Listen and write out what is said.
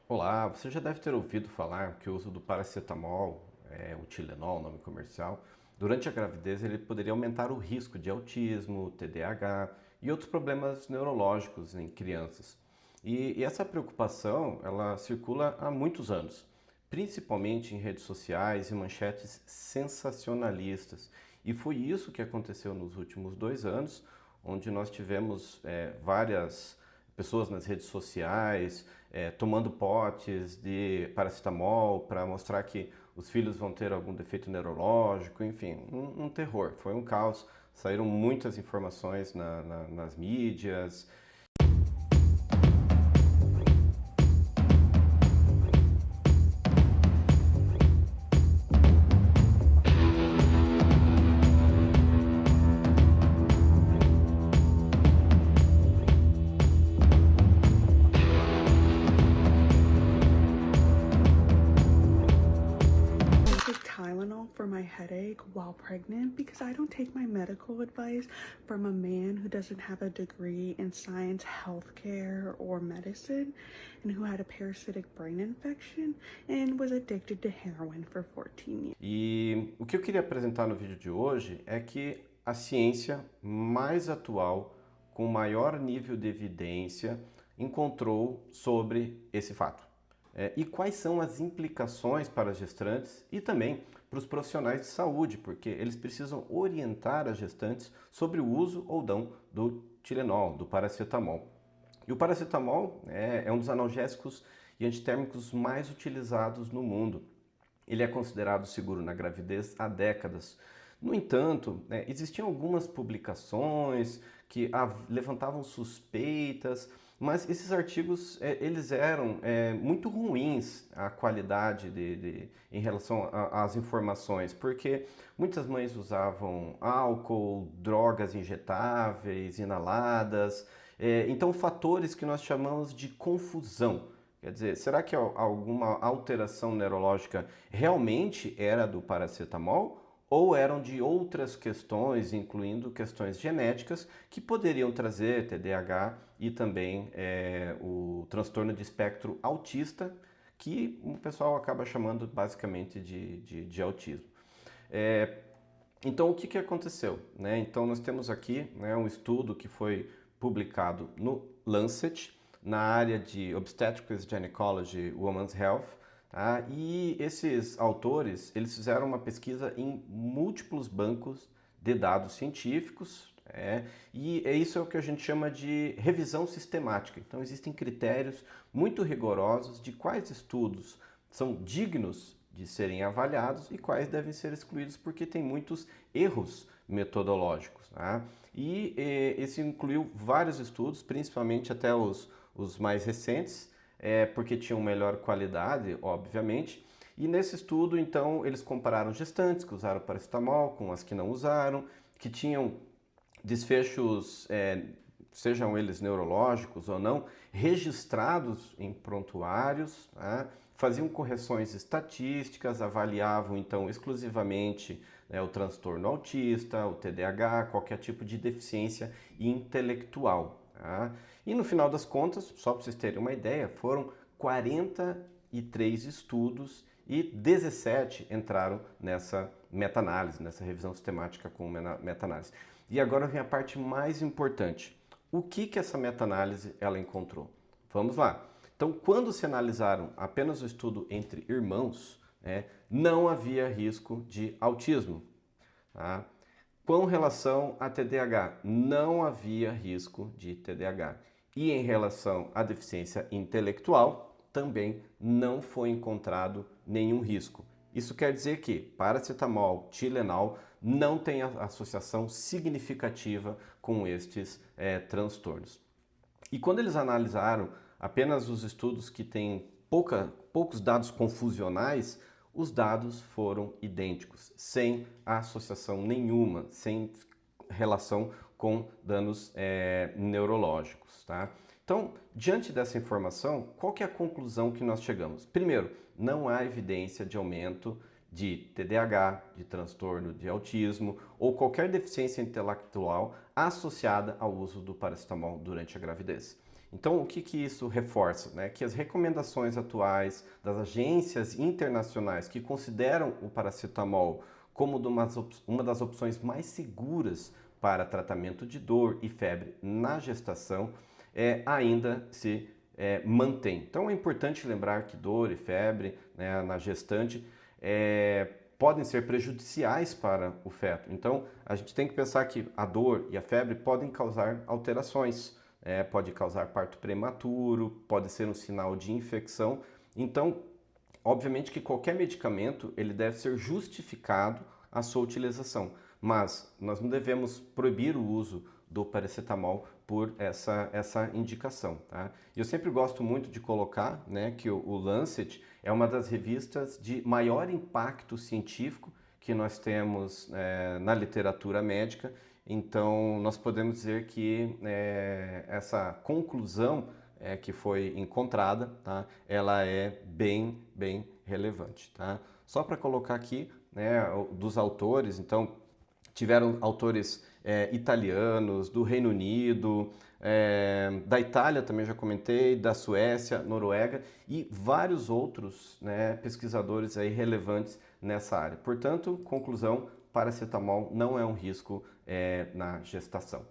Olá, você já deve ter ouvido falar que o uso do paracetamol, o Tilenol, nome comercial, durante a gravidez ele poderia aumentar o risco de autismo, TDAH e outros problemas neurológicos em crianças. E essa preocupação, ela circula há muitos anos, principalmente em redes sociais e manchetes sensacionalistas. E foi isso que aconteceu nos últimos 2 anos, onde nós tivemos várias pessoas nas redes sociais tomando potes de paracetamol para mostrar que os filhos vão ter algum defeito neurológico, enfim, um terror. Foi um caos, saíram muitas informações nas mídias. I take Tylenol for my headache while pregnant because I don't take my medical advice from a man who doesn't have a degree in science, healthcare, or medicine, and who had a parasitic brain infection and was addicted to heroin for 14 years. E o que eu queria apresentar no vídeo de hoje é que a ciência mais atual, com maior nível de evidência, encontrou sobre esse fato. E quais são as implicações para as gestantes e também para os profissionais de saúde, porque eles precisam orientar as gestantes sobre o uso ou não do Tilenol, do paracetamol. E o paracetamol é um dos analgésicos e antitérmicos mais utilizados no mundo. Ele é considerado seguro na gravidez há décadas. No entanto, existiam algumas publicações que levantavam suspeitas, mas esses artigos eles eram muito ruins a qualidade em relação às informações, porque muitas mães usavam álcool, drogas injetáveis, inaladas, então fatores que nós chamamos de confusão. Quer dizer, será que alguma alteração neurológica realmente era do paracetamol ou eram de outras questões, incluindo questões genéticas, que poderiam trazer TDAH e também o transtorno de espectro autista, que o pessoal acaba chamando basicamente de autismo. É, então, o que aconteceu? Né? Então, nós temos aqui um estudo que foi publicado no Lancet, na área de Obstetrics, Gynecology, Women's Health, tá? E esses autores, eles fizeram uma pesquisa em múltiplos bancos de dados científicos, e isso é o que a gente chama de revisão sistemática. Então, existem critérios muito rigorosos de quais estudos são dignos de serem avaliados e quais devem ser excluídos porque tem muitos erros metodológicos. Tá? Esse incluiu vários estudos, principalmente até os mais recentes, porque tinham melhor qualidade, obviamente. E nesse estudo, então, eles compararam gestantes que usaram paracetamol com as que não usaram, que tinham desfechos, sejam eles neurológicos ou não, registrados em prontuários, tá? Faziam correções estatísticas, avaliavam então exclusivamente o transtorno autista, o TDAH, qualquer tipo de deficiência intelectual. Tá? E no final das contas, só para vocês terem uma ideia, foram 43 estudos e 17 entraram nessa meta-análise, nessa revisão sistemática com meta-análise. E agora vem a parte mais importante. O que essa meta-análise ela encontrou? Vamos lá. Então, quando se analisaram apenas o estudo entre irmãos, não havia risco de autismo. Tá? Com relação a TDAH, não havia risco de TDAH. E em relação à deficiência intelectual, também não foi encontrado nenhum risco. Isso quer dizer que paracetamol, Tilenol não tem associação significativa com estes transtornos. E quando eles analisaram apenas os estudos que têm poucos dados confusionais, os dados foram idênticos, sem associação nenhuma, sem relação com danos neurológicos. Tá? Então, diante dessa informação, qual que é a conclusão que nós chegamos? Primeiro, não há evidência de aumento de TDAH, de transtorno de autismo ou qualquer deficiência intelectual associada ao uso do paracetamol durante a gravidez. Então, o que que isso reforça? Né? Que as recomendações atuais das agências internacionais que consideram o paracetamol como uma das opções mais seguras para tratamento de dor e febre na gestação, ainda se mantém. Então, é importante lembrar que dor e febre, né, na gestante podem ser prejudiciais para o feto. Então, a gente tem que pensar que a dor e a febre podem causar alterações, pode causar parto prematuro, pode ser um sinal de infecção. Então, obviamente que qualquer medicamento ele deve ser justificado a sua utilização, mas nós não devemos proibir o uso do paracetamol por essa indicação. Tá? Eu sempre gosto muito de colocar, né, que o Lancet é uma das revistas de maior impacto científico que nós temos na literatura médica. Então, nós podemos dizer que essa conclusão que foi encontrada, tá? Ela é bem relevante. Tá? Só para colocar aqui, né, dos autores, então, tiveram autores italianos, do Reino Unido, da Itália também já comentei, da Suécia, Noruega e vários outros, né, pesquisadores aí relevantes nessa área. Portanto, conclusão, paracetamol não é um risco na gestação.